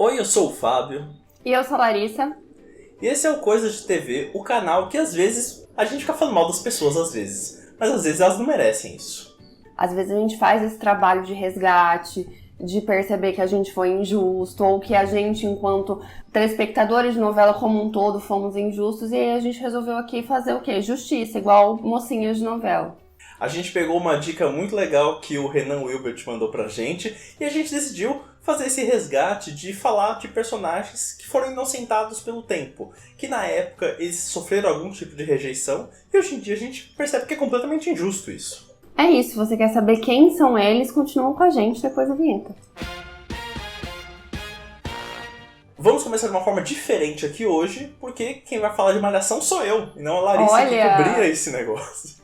Oi, eu sou o Fábio. E eu sou a Larissa. E esse é o Coisas de TV, o canal que às vezes a gente fica falando mal das pessoas mas às vezes elas não merecem isso. Às vezes a gente faz esse trabalho de resgate, de perceber que a gente foi injusto, ou que a gente, enquanto telespectadores de novela como um todo, fomos injustos, e aí a gente resolveu aqui fazer o quê? Justiça, igual mocinhas de novela. A gente pegou uma dica muito legal que o Renan Wilbert mandou pra gente, e a gente decidiu fazer esse resgate de falar de personagens que foram inocentados pelo tempo, que na época eles sofreram algum tipo de rejeição, e hoje em dia a gente percebe que é completamente injusto isso. É isso, se você quer saber quem são eles, continuam com a gente depois da vinheta. Vamos começar de uma forma diferente aqui hoje, porque quem vai falar de Malhação sou eu, e não a Larissa. Olha! Que cobria esse negócio.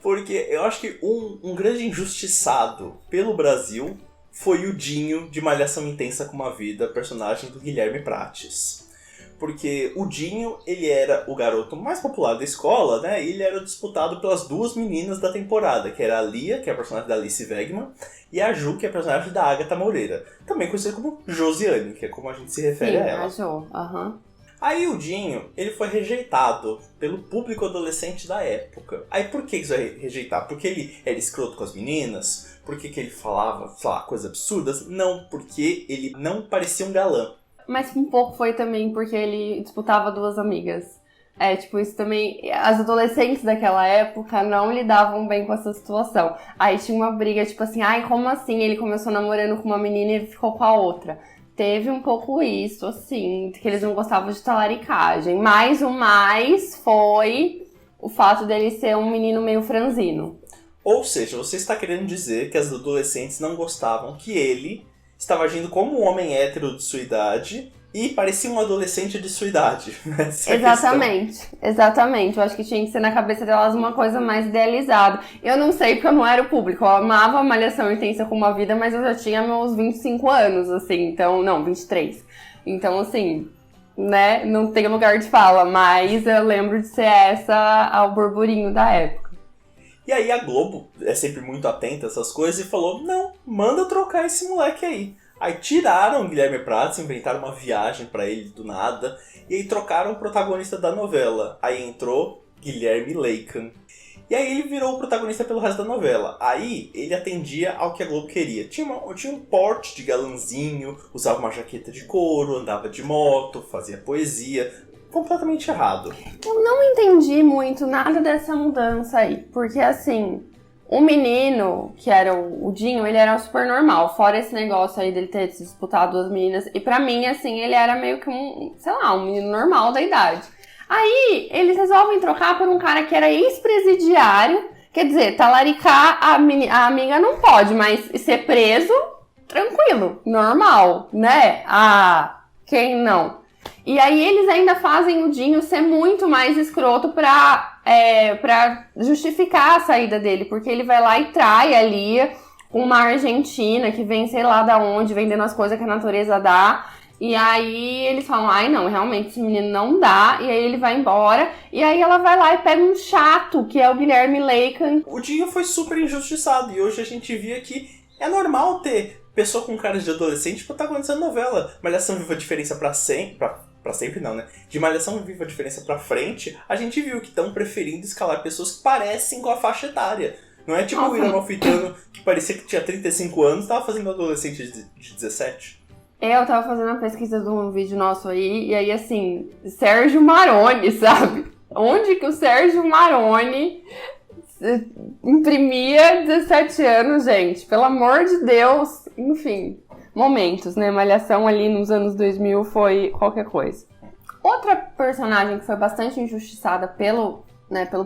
Porque eu acho que um grande injustiçado pelo Brasil foi o Dinho de Malhação Intensa com uma Vida, personagem do Guilherme Prates. Porque o Dinho, ele era o garoto mais popular da escola, né? E ele era disputado pelas duas meninas da temporada, que era a Lia, que é a personagem da Alice Wegman, e a Ju, que é a personagem da Agatha Moreira. Também conhecida como Josiane, que é como a gente se refere a ela. A Jo, Aí o Dinho, ele foi rejeitado pelo público adolescente da época. Aí por que isso é rejeitar? Porque ele era escroto com as meninas? Por que ele falava, sei lá, coisas absurdas? Não, porque ele não parecia um galã. Mas um pouco foi também porque ele disputava duas amigas. Isso também... As adolescentes daquela época não lidavam bem com essa situação. Aí tinha uma briga, tipo assim, como assim? Ele começou namorando com uma menina e ele ficou com a outra. Teve um pouco isso, assim, que eles não gostavam de talaricagem. Mas o mais foi o fato dele ser um menino meio franzino. Ou seja, você está querendo dizer que as adolescentes não gostavam que ele estava agindo como um homem hétero de sua idade e parecia um adolescente de sua idade. Exatamente. Eu acho que tinha que ser na cabeça delas uma coisa mais idealizada. Eu não sei porque eu não era o público. Eu amava a Malhação Intensa com uma Vida, mas eu já tinha meus 25 anos, assim. Então, não, 23. Então, assim, né, não tem lugar de fala. Mas eu lembro de ser essa ao burburinho da época. E aí a Globo é sempre muito atenta a essas coisas e falou, não, manda trocar esse moleque aí. Aí tiraram o Guilherme Prates, inventaram uma viagem pra ele do nada, e aí trocaram o protagonista da novela. Aí entrou Guilherme Leican. E aí ele virou o protagonista pelo resto da novela. Aí ele atendia ao que a Globo queria. Tinha um porte de galanzinho, usava uma jaqueta de couro, andava de moto, fazia poesia. Completamente errado. Eu não entendi muito nada dessa mudança aí, porque assim, o menino, que era o Dinho, ele era super normal, fora esse negócio aí dele ter disputado duas meninas, e pra mim, assim, ele era meio que um menino normal da idade. Aí, eles resolvem trocar por um cara que era ex-presidiário, quer dizer, talaricar a amiga não pode, mas ser preso, tranquilo, normal, né? Quem não? E aí eles ainda fazem o Dinho ser muito mais escroto pra justificar a saída dele, porque ele vai lá e trai a Lia com uma argentina que vem sei lá da onde, vendendo as coisas que a natureza dá. E aí eles falam, não, realmente esse menino não dá, e aí ele vai embora, e aí ela vai lá e pega um chato, que é o Guilherme Leican. O Dinho foi super injustiçado, e hoje a gente via que é normal ter pessoa com cara de adolescente protagonizando novela. Malhação Viva a Diferença pra sempre não, né? De Malhação Viva a Diferença pra frente, a gente viu que estão preferindo escalar pessoas que parecem com a faixa etária. Não é tipo o William Malfitano, que parecia que tinha 35 anos e tava fazendo adolescente de 17. Eu tava fazendo uma pesquisa de um vídeo nosso aí, e aí assim, Sérgio Maroni, sabe? Onde que o Sérgio Maroni imprimia 17 anos, gente? Pelo amor de Deus, enfim... Momentos, né? Malhação ali nos anos 2000 foi qualquer coisa. Outra personagem que foi bastante injustiçada pelo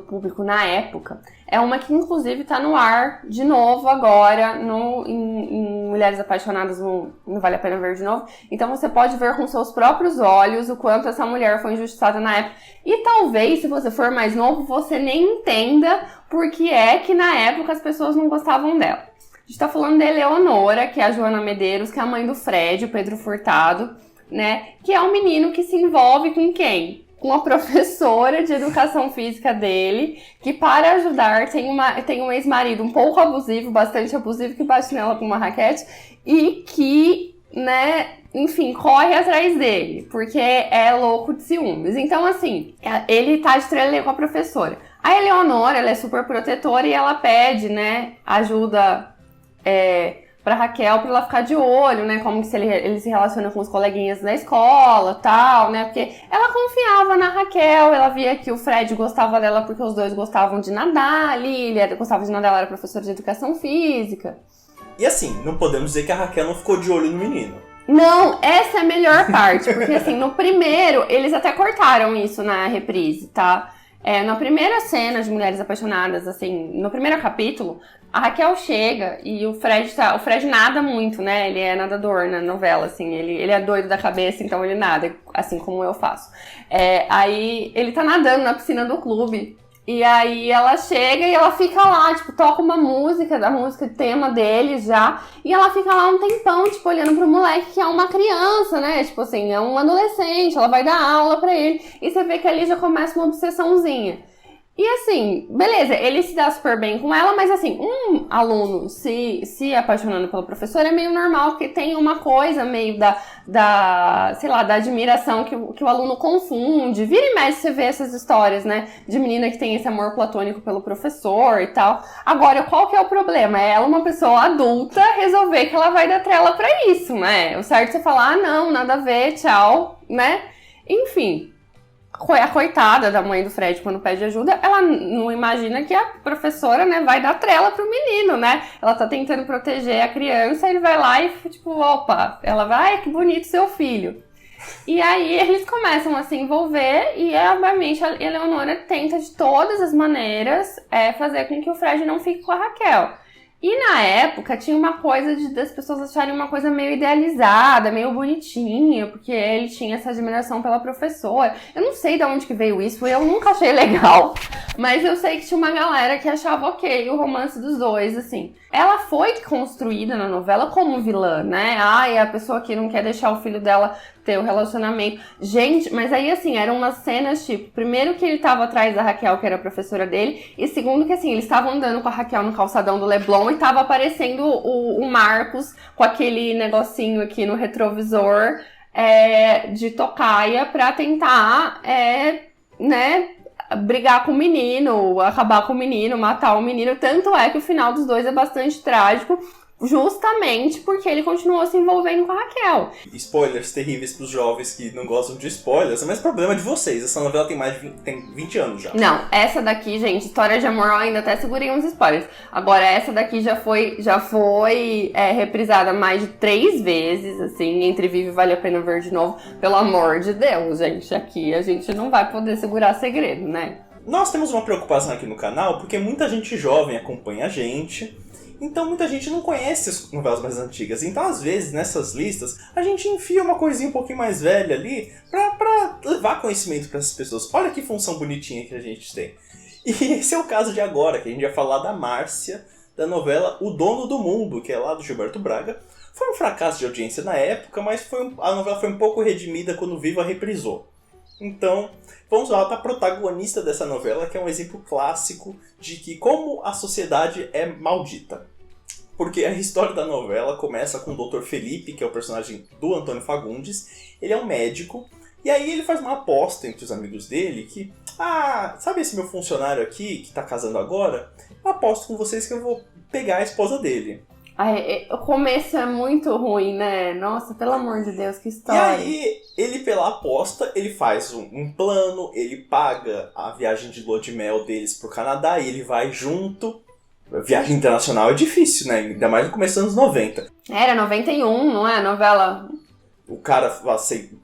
público na época é uma que inclusive tá no ar de novo agora em Mulheres Apaixonadas, não vale a pena ver de novo. Então você pode ver com seus próprios olhos o quanto essa mulher foi injustiçada na época. E talvez, se você for mais novo, você nem entenda por que é que na época as pessoas não gostavam dela. A gente tá falando da Eleonora, que é a Joana Medeiros, que é a mãe do Fred, o Pedro Furtado, né? Que é um menino que se envolve com quem? Com a professora de educação física dele, que para ajudar tem um ex-marido um pouco abusivo, bastante abusivo, que bate nela com uma raquete, e que, né, enfim, corre atrás dele, porque é louco de ciúmes. Então, assim, ele tá de trelelê com a professora. A Eleonora, ela é super protetora e ela pede, né, ajuda pra Raquel, pra ela ficar de olho, né, como que ele se relaciona com os coleguinhas da escola, tal, né, porque ela confiava na Raquel, ela via que o Fred gostava dela porque os dois gostavam de nadar ali, gostava de nadar, ela era professora de educação física. E assim, não podemos dizer que a Raquel não ficou de olho no menino. Não, essa é a melhor parte, porque assim, no primeiro, eles até cortaram isso na reprise, tá? Na primeira cena de Mulheres Apaixonadas, assim, no primeiro capítulo, a Raquel chega e o Fred nada muito, né? Ele é nadador na novela, assim, ele é doido da cabeça, então ele nada, assim como eu faço. Aí ele tá nadando na piscina do clube. E aí ela chega e ela fica lá, tipo, toca uma música, da música tema dele já, e ela fica lá um tempão, tipo, olhando pro moleque que é uma criança, né? Tipo assim, é um adolescente, ela vai dar aula pra ele, e você vê que ali já começa uma obsessãozinha. E assim, beleza, ele se dá super bem com ela, mas assim, um aluno se apaixonando pela professora é meio normal, porque tem uma coisa meio sei lá, da admiração que o aluno confunde. Vira e mexe você vê essas histórias, né, de menina que tem esse amor platônico pelo professor e tal. Agora, qual que é o problema? É ela, uma pessoa adulta, resolver que ela vai dar trela pra isso, né? O certo é você falar, ah, não, nada a ver, tchau, né? Enfim. A coitada da mãe do Fred, quando pede ajuda, ela não imagina que a professora, né, vai dar trela pro menino, né? Ela tá tentando proteger a criança, ele vai lá e, tipo, opa, ela vai, ai, que bonito seu filho. E aí eles começam a se envolver e, obviamente, a Eleonora tenta de todas as maneiras fazer com que o Fred não fique com a Raquel. E na época tinha uma coisa das pessoas acharem uma coisa meio idealizada, meio bonitinha, porque ele tinha essa admiração pela professora. Eu não sei de onde que veio isso, eu nunca achei legal, mas eu sei que tinha uma galera que achava ok o romance dos dois, assim. Ela foi construída na novela como vilã, né? Ai, a pessoa que não quer deixar o filho dela ter o relacionamento. Gente, mas aí assim, eram umas cenas tipo, primeiro que ele tava atrás da Raquel, que era a professora dele, e segundo que assim, eles estavam andando com a Raquel no calçadão do Leblon e tava aparecendo o Marcos com aquele negocinho aqui no retrovisor de tocaia pra tentar, né, brigar com o menino, acabar com o menino, matar o menino. Tanto é que o final dos dois é bastante trágico, justamente porque ele continuou se envolvendo com a Raquel. Spoilers terríveis pros jovens que não gostam de spoilers, mas problema de vocês. Essa novela tem 20 anos já. Não, essa daqui, gente, história de amor, eu ainda até segurei uns spoilers. Agora, essa daqui já foi reprisada mais de 3 vezes, assim, entre Vive e Vale a Pena Ver de Novo. Pelo amor de Deus, gente, aqui a gente não vai poder segurar segredo, né? Nós temos uma preocupação aqui no canal, porque muita gente jovem acompanha a gente. Então muita gente não conhece as novelas mais antigas. Então às vezes nessas listas a gente enfia uma coisinha um pouquinho mais velha ali pra levar conhecimento para essas pessoas. Olha que função bonitinha que a gente tem. E esse é o caso de agora, que a gente vai falar da Márcia, da novela O Dono do Mundo, que é lá do Gilberto Braga. Foi um fracasso de audiência na época, mas a novela foi um pouco redimida quando Viva reprisou. Então, vamos lá para a protagonista dessa novela, que é um exemplo clássico de que como a sociedade é maldita. Porque a história da novela começa com o Dr. Felipe, que é o personagem do Antônio Fagundes. Ele é um médico, e aí ele faz uma aposta entre os amigos dele que, sabe esse meu funcionário aqui, que tá casando agora? Eu aposto com vocês que eu vou pegar a esposa dele. O começo é muito ruim, né? Nossa, pelo amor de Deus, que história. E aí, ele pela aposta, ele faz um plano, ele paga a viagem de lua de mel deles pro Canadá e ele vai junto. Viagem internacional é difícil, né? Ainda mais no começo dos anos 90. Era 91, não é? A novela. O cara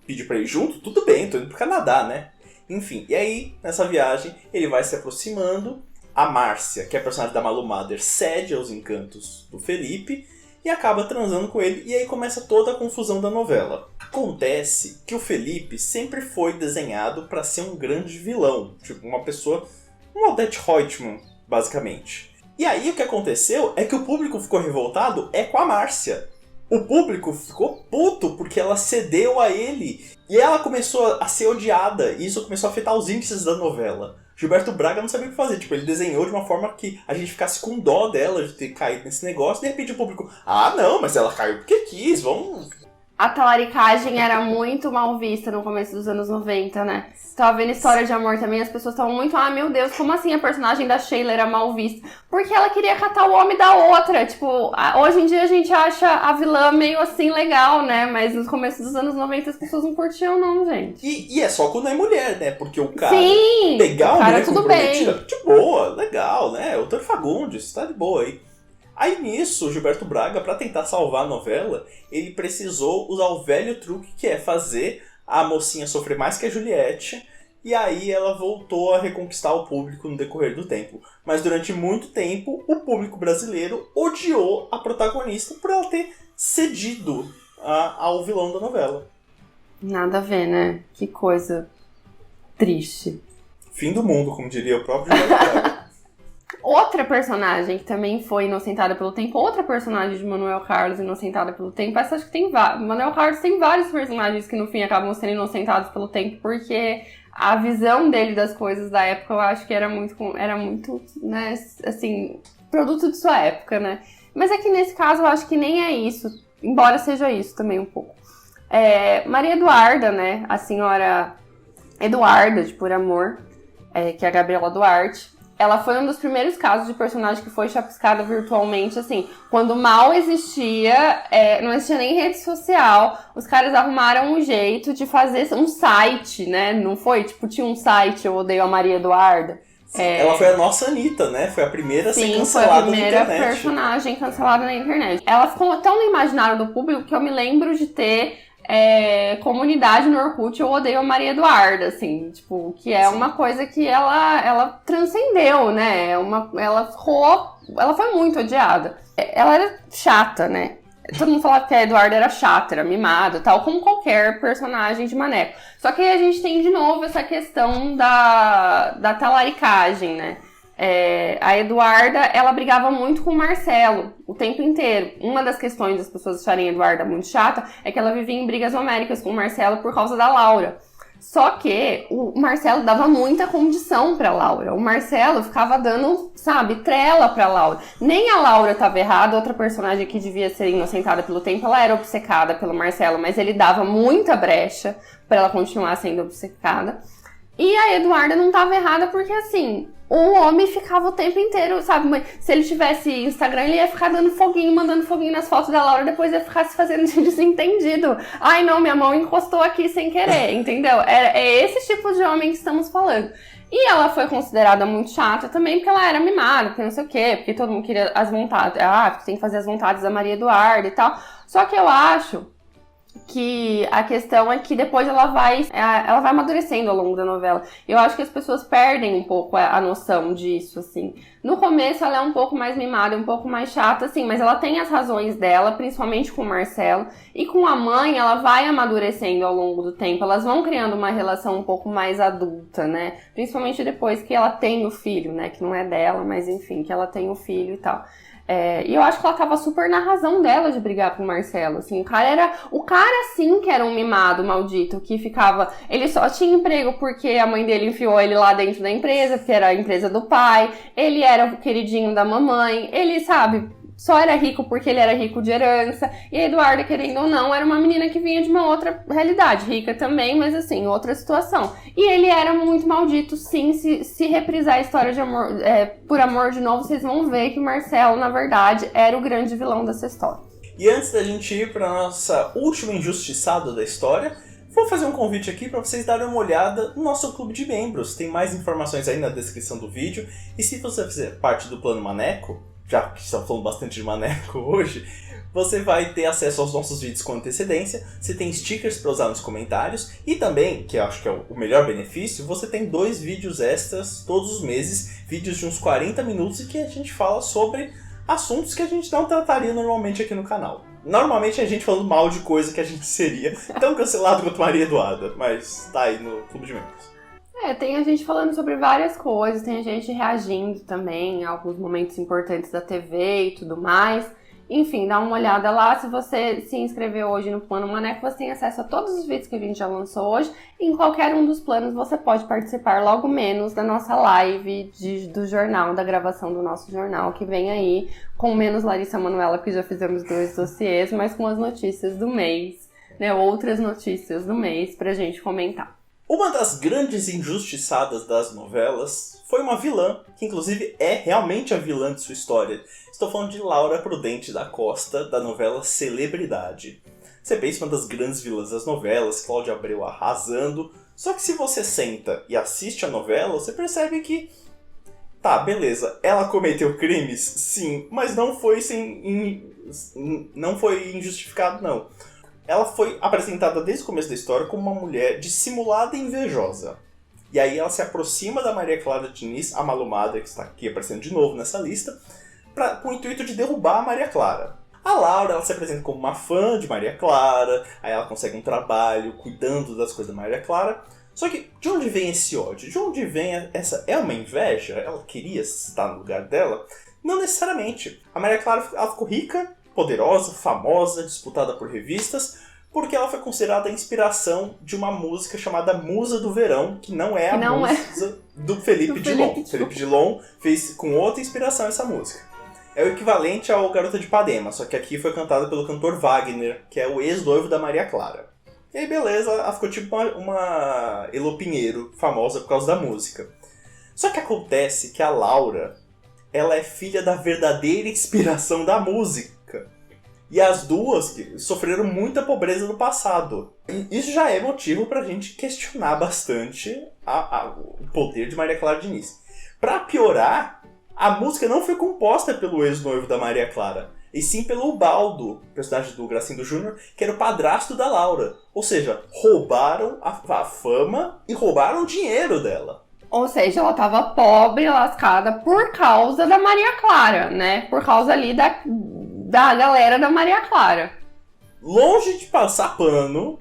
pediu pra ir junto, tudo bem, tô indo pro Canadá, né? Enfim, e aí, nessa viagem, ele vai se aproximando. A Márcia, que é a personagem da Malu Mader, cede aos encantos do Felipe e acaba transando com ele. E aí começa toda a confusão da novela. Acontece que o Felipe sempre foi desenhado para ser um grande vilão. Tipo, uma pessoa... um Odette Reutemann, basicamente. E aí o que aconteceu é que o público ficou revoltado com a Márcia. O público ficou puto porque ela cedeu a ele. E ela começou a ser odiada. E isso começou a afetar os índices da novela. Gilberto Braga não sabia o que fazer, tipo, ele desenhou de uma forma que a gente ficasse com dó dela de ter caído nesse negócio, e de repente o público, não, mas ela caiu porque quis, vamos... A talaricagem era muito mal vista no começo dos anos 90, né? Tava vendo História de Amor também, as pessoas estavam muito, meu Deus, como assim a personagem da Sheila era mal vista? Porque ela queria catar o homem da outra, tipo, hoje em dia a gente acha a vilã meio assim legal, né? Mas no começo dos anos 90 as pessoas não curtiam não, gente. E é só quando é mulher, né? Porque o cara Sim, pegar uma mulher tudo comprometida, bem. de boa, legal, né? O Antônio Fagundes, tá de boa aí. Aí nisso, o Gilberto Braga, pra tentar salvar a novela, ele precisou usar o velho truque que é fazer a mocinha sofrer mais que a Juliette, e aí ela voltou a reconquistar o público no decorrer do tempo. Mas durante muito tempo, o público brasileiro odiou a protagonista por ela ter cedido ao vilão da novela. Nada a ver, né? Que coisa triste. Fim do mundo, como diria o próprio Gilberto Braga. Outra personagem que também foi inocentada pelo tempo, outra personagem de Manuel Carlos inocentada pelo tempo, essa acho que tem Manuel Carlos tem vários personagens que no fim acabam sendo inocentados pelo tempo, porque a visão dele das coisas da época eu acho que era muito, né, assim, produto de sua época, né? Mas é que nesse caso eu acho que nem é isso, embora seja isso também um pouco. Maria Eduarda, né, a senhora Eduarda de Por Amor, que é a Gabriela Duarte, ela foi um dos primeiros casos de personagem que foi chapiscada virtualmente, assim, quando mal existia, não existia nem rede social, os caras arrumaram um jeito de fazer um site, né, não foi? Tipo, tinha um site, Eu Odeio a Maria Eduarda. Ela foi a nossa Anitta, né? Foi a primeira a ser cancelada na internet. Sim, foi a primeira personagem cancelada na internet. Ela ficou tão no imaginário do público que eu me lembro de ter comunidade no Orkut, Eu Odeio a Maria Eduarda, assim, tipo, que é uma coisa que ela transcendeu, né, ela foi muito odiada. Ela era chata, né, todo mundo falava que a Eduarda era chata, era mimada, tal, como qualquer personagem de Maneco. Só que aí a gente tem de novo essa questão da talaricagem, né. A Eduarda, ela brigava muito com o Marcelo o tempo inteiro. Uma das questões das pessoas acharem a Eduarda muito chata é que ela vivia em brigas homéricas com o Marcelo por causa da Laura. Só que o Marcelo dava muita condição pra Laura. O Marcelo ficava dando, sabe, trela pra Laura. Nem a Laura estava errada, outra personagem que devia ser inocentada pelo tempo, ela era obcecada pelo Marcelo, mas ele dava muita brecha pra ela continuar sendo obcecada. E a Eduarda não estava errada porque, assim, o homem ficava o tempo inteiro, sabe? Se ele tivesse Instagram, ele ia ficar dando foguinho, mandando foguinho nas fotos da Laura, depois ia ficar se fazendo de desentendido. Ai, não, minha mão encostou aqui sem querer, entendeu? É esse tipo de homem que estamos falando. E ela foi considerada muito chata também, porque ela era mimada, porque não sei o quê, porque todo mundo queria as vontades. Porque tem que fazer as vontades da Maria Eduarda e tal. Só que eu acho que a questão é que depois ela vai amadurecendo ao longo da novela. Eu acho que as pessoas perdem um pouco a noção disso, assim. No começo ela é um pouco mais mimada, um pouco mais chata, assim, mas ela tem as razões dela, principalmente com o Marcelo. E com a mãe, ela vai amadurecendo ao longo do tempo. Elas vão criando uma relação um pouco mais adulta, né? Principalmente depois que ela tem o filho, né? Que não é dela, mas enfim, que ela tem o filho e tal. E eu acho que ela tava super na razão dela de brigar com o Marcelo, assim, o cara sim que era um mimado maldito, que ficava, ele só tinha emprego porque a mãe dele enfiou ele lá dentro da empresa, porque era a empresa do pai, ele era o queridinho da mamãe, ele, sabe, só era rico porque ele era rico de herança, e a Eduarda, querendo ou não, era uma menina que vinha de uma outra realidade, rica também, mas assim, outra situação. E ele era muito maldito, sim, se reprisar a história de amor, Por Amor de novo, vocês vão ver que o Marcelo, na verdade, era o grande vilão dessa história. E antes da gente ir para nossa última injustiçada da história, vou fazer um convite aqui para vocês darem uma olhada no nosso clube de membros. Tem mais informações aí na descrição do vídeo. E se você fizer parte do Plano Maneco, já que estamos falando bastante de Maneco hoje, você vai ter acesso aos nossos vídeos com antecedência, você tem stickers para usar nos comentários e também, que eu acho que é o melhor benefício, você tem 2 vídeos extras todos os meses, vídeos de uns 40 minutos e que a gente fala sobre assuntos que a gente não trataria normalmente aqui no canal. Normalmente é a gente falando mal de coisa que a gente seria tão cancelado quanto Maria Eduarda, mas tá aí no clube de membros. Tem a gente falando sobre várias coisas, tem a gente reagindo também a alguns momentos importantes da TV e tudo mais. Enfim, dá uma olhada lá. Se você se inscreveu hoje no Plano Maneco, você tem acesso a todos os vídeos que a gente já lançou hoje. Em qualquer um dos planos você pode participar logo menos da nossa live do jornal, da gravação do nosso jornal, que vem aí com menos Larissa Manoela, porque já fizemos 2 dossiês, mas com as notícias do mês. né, outras notícias do mês pra gente comentar. Uma das grandes injustiçadas das novelas foi uma vilã, que inclusive é realmente a vilã de sua história. Estou falando de Laura Prudente da Costa, da novela Celebridade. Você pensa uma das grandes vilãs das novelas, Cláudia Abreu arrasando, só que se você senta e assiste a novela, você percebe que, tá, beleza, ela cometeu crimes, sim, mas não foi injustificado, não. Ela foi apresentada desde o começo da história como uma mulher dissimulada e invejosa. E aí ela se aproxima da Maria Clara Diniz, a malumada, que está aqui aparecendo de novo nessa lista, com o intuito de derrubar a Maria Clara. A Laura, ela se apresenta como uma fã de Maria Clara, aí ela consegue um trabalho cuidando das coisas da Maria Clara. Só que de onde vem esse ódio? De onde vem essa... É uma inveja? Ela queria estar no lugar dela? Não necessariamente. A Maria Clara ela ficou rica, poderosa, famosa, disputada por revistas, porque ela foi considerada a inspiração de uma música chamada Musa do Verão, que não é a música do Felipe Dilon. Felipe Dilon fez com outra inspiração essa música. É o equivalente ao Garota de Ipanema, só que aqui foi cantada pelo cantor Wagner, que é o ex-noivo da Maria Clara. E aí beleza, ela ficou tipo uma Elô Pinheiro, famosa por causa da música. Só que acontece que a Laura, ela é filha da verdadeira inspiração da música. E as duas sofreram muita pobreza no passado. E isso já é motivo pra gente questionar bastante o poder de Maria Clara Diniz. Pra piorar, a música não foi composta pelo ex-noivo da Maria Clara, e sim pelo Ubaldo, personagem do Gracindo Júnior, que era o padrasto da Laura. Ou seja, roubaram a fama e roubaram o dinheiro dela. Ou seja, ela tava pobre, lascada por causa da Maria Clara, né? Por causa ali da galera da Maria Clara. Longe de passar pano,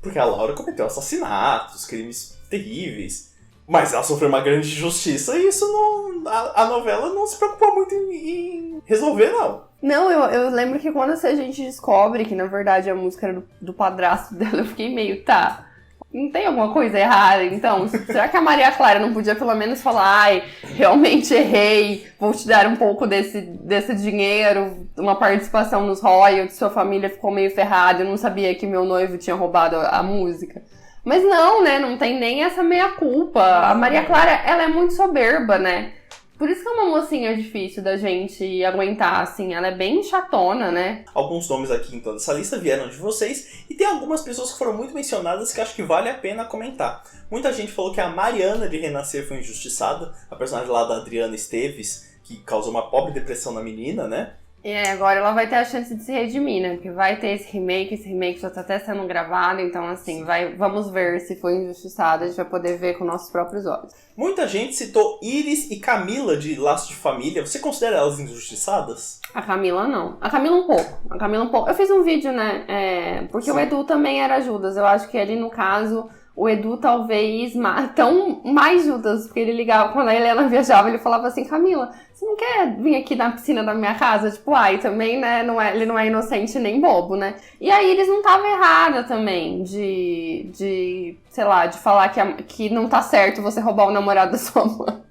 porque a Laura cometeu assassinatos, crimes terríveis. Mas ela sofreu uma grande injustiça e isso não... A novela não se preocupou muito em resolver, não. Não, eu lembro que quando a gente descobre que, na verdade, a música era do padrasto dela, eu fiquei meio, tá, não tem alguma coisa errada, então? Será que a Maria Clara não podia pelo menos falar, ai, realmente errei, vou te dar um pouco desse dinheiro, uma participação nos royalties, sua família ficou meio ferrada, eu não sabia que meu noivo tinha roubado a música. Mas não, né, não tem nem essa meia-culpa. A Maria Clara, ela é muito soberba, né? Por isso que é uma mocinha difícil da gente aguentar, assim. Ela é bem chatona, né? Alguns nomes aqui, então, dessa lista vieram de vocês. E tem algumas pessoas que foram muito mencionadas que acho que vale a pena comentar. Muita gente falou que a Mariana de Renascer foi injustiçada. A personagem lá da Adriana Esteves, que causou uma pobre depressão na menina, né? E agora ela vai ter a chance de se redimir, né? Porque vai ter esse remake já tá até sendo gravado, então assim, vamos ver se foi injustiçada, a gente vai poder ver com nossos próprios olhos. Muita gente citou Iris e Camila de Laços de Família. Você considera elas injustiçadas? A Camila não. A Camila um pouco. Eu fiz um vídeo, né? Porque sim, o Edu também era Judas. Eu acho que ali no caso... O Edu talvez mais Judas, porque ele ligava, quando a Helena viajava, ele falava assim, Camila, você não quer vir aqui na piscina da minha casa? Tipo, também, né, ele não é inocente nem bobo, né? E aí eles não estavam errada também de falar que não tá certo você roubar o namorado da sua mãe.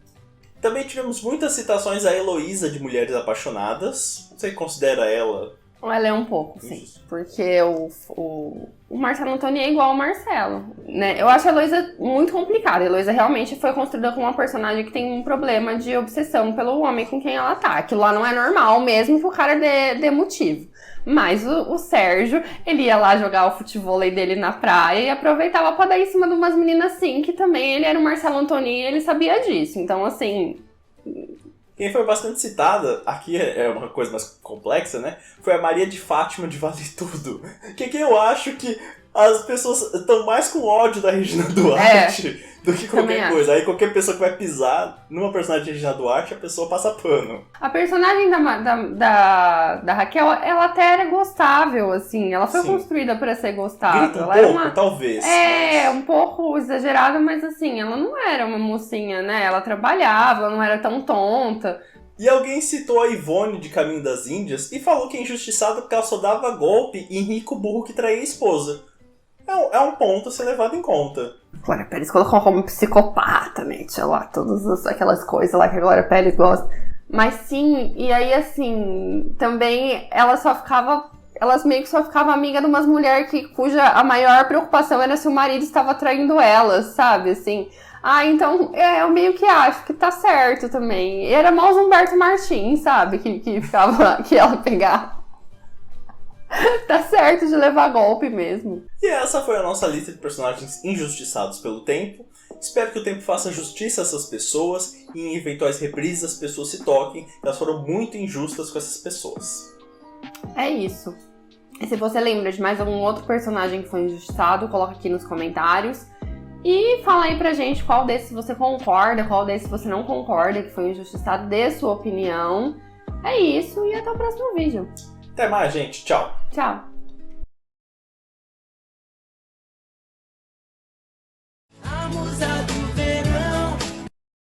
Também tivemos muitas citações a Heloísa de Mulheres Apaixonadas. Você considera ela... Ela é um pouco, sim. Porque o Marcelo Antoni é igual ao Marcelo, né? Eu acho a Heloísa muito complicada. A Heloísa realmente foi construída como uma personagem que tem um problema de obsessão pelo homem com quem ela tá. Aquilo lá não é normal, mesmo que o cara dê motivo. Mas o Sérgio, ele ia lá jogar o futevôlei dele na praia e aproveitava pra dar em cima de umas meninas assim, que também ele era o Marcelo Antoni e ele sabia disso. Então, assim... Quem foi bastante citada, aqui é uma coisa mais complexa, né? Foi a Maria de Fátima de Vale Tudo. Que eu acho que as pessoas estão mais com ódio da Regina Duarte do que qualquer coisa. Aí qualquer pessoa que vai pisar numa personagem de Regina Duarte, a pessoa passa pano. A personagem da Raquel, ela até era gostável, assim. Ela foi construída pra ser gostável. Grita ela pouco, era talvez. Um pouco exagerada, mas assim, ela não era uma mocinha, né? Ela trabalhava, ela não era tão tonta. E alguém citou a Ivone de Caminho das Índias e falou que é injustiçada porque ela só dava golpe em rico burro que traía a esposa. É um ponto a ser levado em conta. Glória Pérez colocou como psicopata, né? Tinha lá todas aquelas coisas lá que a Glória Pérez gosta. Mas sim, e aí assim, também ela só ficava... elas meio que só ficavam amigas de umas mulheres cuja a maior preocupação era se o marido estava traindo elas, sabe? Assim, então eu meio que acho que tá certo também. Era mais Humberto Martins, sabe? Que ficava lá, que ela pegava. Tá certo de levar golpe mesmo. E essa foi a nossa lista de personagens injustiçados pelo tempo. Espero que o tempo faça justiça a essas pessoas e em eventuais reprises as pessoas se toquem. Elas foram muito injustas com essas pessoas. É isso. E se você lembra de mais algum outro personagem que foi injustiçado, coloca aqui nos comentários. E fala aí pra gente qual desses você concorda, qual desses você não concorda que foi injustiçado, dê sua opinião. É isso e até o próximo vídeo. Até mais, gente. Tchau. Tchau.